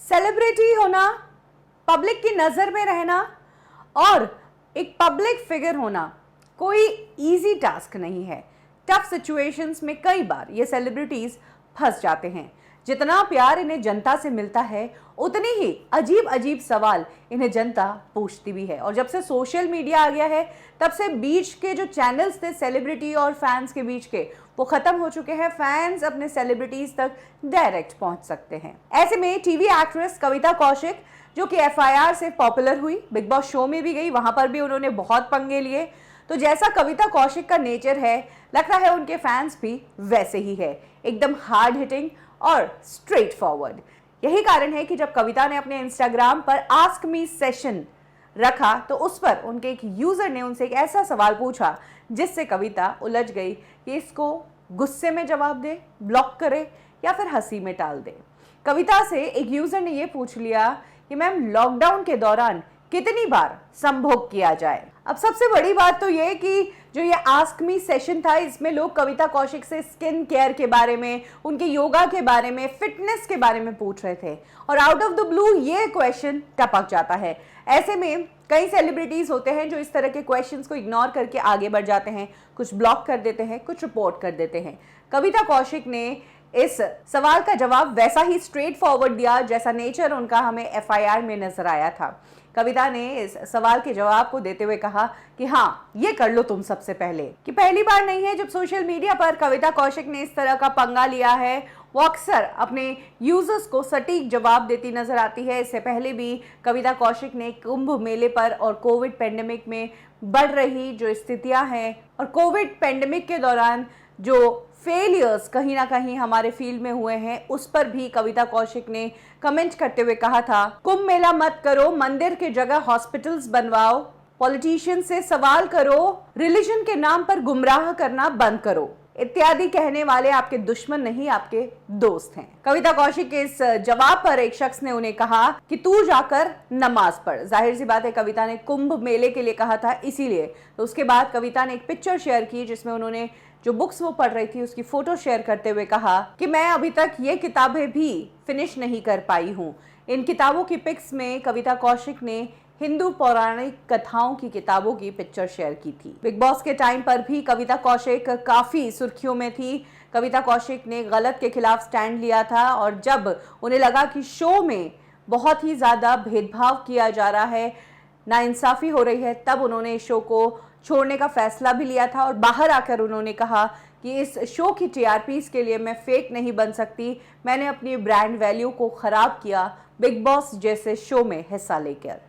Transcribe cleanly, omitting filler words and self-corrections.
Celebrity होना, public की नज़र में रहना और एक पब्लिक फिगर होना कोई इजी टास्क नहीं है। टफ सिचुएशंस में कई बार ये सेलिब्रिटीज फंस जाते हैं। जितना प्यार इन्हें जनता से मिलता है उतने ही अजीब अजीब सवाल इन्हें जनता पूछती भी है। और जब से सोशल मीडिया आ गया है तब से बीच के जो चैनल्स थे सेलिब्रिटी और फैंस के बीच के, वो खत्म हो चुके हैं। फैंस अपने सेलिब्रिटीज तक डायरेक्ट पहुंच सकते हैं। ऐसे में टीवी एक्ट्रेस कविता कौशिक, जो कि एफआईआर से पॉपुलर हुई, बिग बॉस शो में भी गई, वहां पर भी उन्होंने बहुत पंगे लिए। तो जैसा कविता कौशिक का नेचर है, लगता है उनके फैंस भी वैसे ही है, एकदम हार्ड हिटिंग और स्ट्रेट फॉरवर्ड। यही कारण है कि जब कविता ने अपने इंस्टाग्राम पर आस्क मी सेशन रखा तो उस पर उनके एक यूजर ने उनसे एक ऐसा सवाल पूछा जिससे कविता उलझ गई कि इसको गुस्से में जवाब दे, ब्लॉक करे या फिर हंसी में टाल दे। कविता से एक यूजर ने यह पूछ लिया कि मैम, लॉकडाउन के दौरान कितनी बार संभोग किया जाए। अब सबसे बड़ी बात तो ये कि जो ये आस्क मी सेशन था, इसमें लोग कविता कौशिक से स्किन केयर के बारे में, उनके योगा के बारे में, फिटनेस के बारे में पूछ रहे थे और आउट ऑफ द ब्लू ये क्वेश्चन टपक जाता है। ऐसे में कई सेलिब्रिटीज होते हैं जो इस तरह के क्वेश्चंस को इग्नोर करके आगे बढ़ जाते हैं, कुछ ब्लॉक कर देते हैं, कुछ रिपोर्ट कर देते हैं। कविता कौशिक ने इस सवाल का जवाब वैसा ही स्ट्रेट फॉरवर्ड दिया जैसा नेचर उनका हमें एफआईआर में नजर आया था। कविता ने इस सवाल के जवाब को देते हुए कहा कि हाँ, ये कर लो तुम सबसे पहले। कि पहली बार नहीं है जब सोशल मीडिया पर कविता कौशिक ने इस तरह का पंगा लिया है। वो अक्सर अपने यूजर्स को सटीक जवाब देती नजर आती है। इससे पहले भी कविता कौशिक ने कुंभ मेले पर और कोविड पेंडेमिक में बढ़ रही जो स्थितियां हैं और कोविड पेंडेमिक के दौरान जो फेलियर्स कहीं ना कहीं हमारे फील्ड में हुए हैं, उस पर भी कविता कौशिक ने कमेंट करते हुए कहा था, कुंभ मेला मत करो, मंदिर के जगह हॉस्पिटल्स बनवाओ, पॉलिटिशियन से सवाल करो, रिलीजन के नाम पर गुमराह करना बंद करो, इत्यादि कहने वाले आपके दुश्मन नहीं, आपके दोस्त हैं। कविता कौशिक के इस जवाब पर एक शख्स ने उन्हें कहा कि तू जाकर नमाज पढ़। जाहिर सी बात है, कविता ने कुंभ मेले के लिए कहा था इसीलिए। तो उसके बाद कविता ने एक पिक्चर शेयर की जिसमें उन्होंने जो बुक्स वो पढ़ रही थी उसकी फोटो शेयर करते हुए कहा कि मैं अभी तक ये किताबें भी फिनिश नहीं कर पाई हूँ। इन किताबों की पिक्स में कविता कौशिक ने हिंदू पौराणिक कथाओं की किताबों की पिक्चर शेयर की थी। बिग बॉस के टाइम पर भी कविता कौशिक काफी सुर्खियों में थी। कविता कौशिक ने गलत के खिलाफ स्टैंड लिया था और जब उन्हें लगा कि शो में बहुत ही ज्यादा भेदभाव किया जा रहा है, नाइंसाफी हो रही है, तब उन्होंने इस शो को छोड़ने का फैसला भी लिया था और बाहर आकर उन्होंने कहा कि इस शो की टीआरपीस के लिए मैं फेक नहीं बन सकती, मैंने अपनी ब्रांड वैल्यू को खराब किया बिग बॉस जैसे शो में हिस्सा लेकर।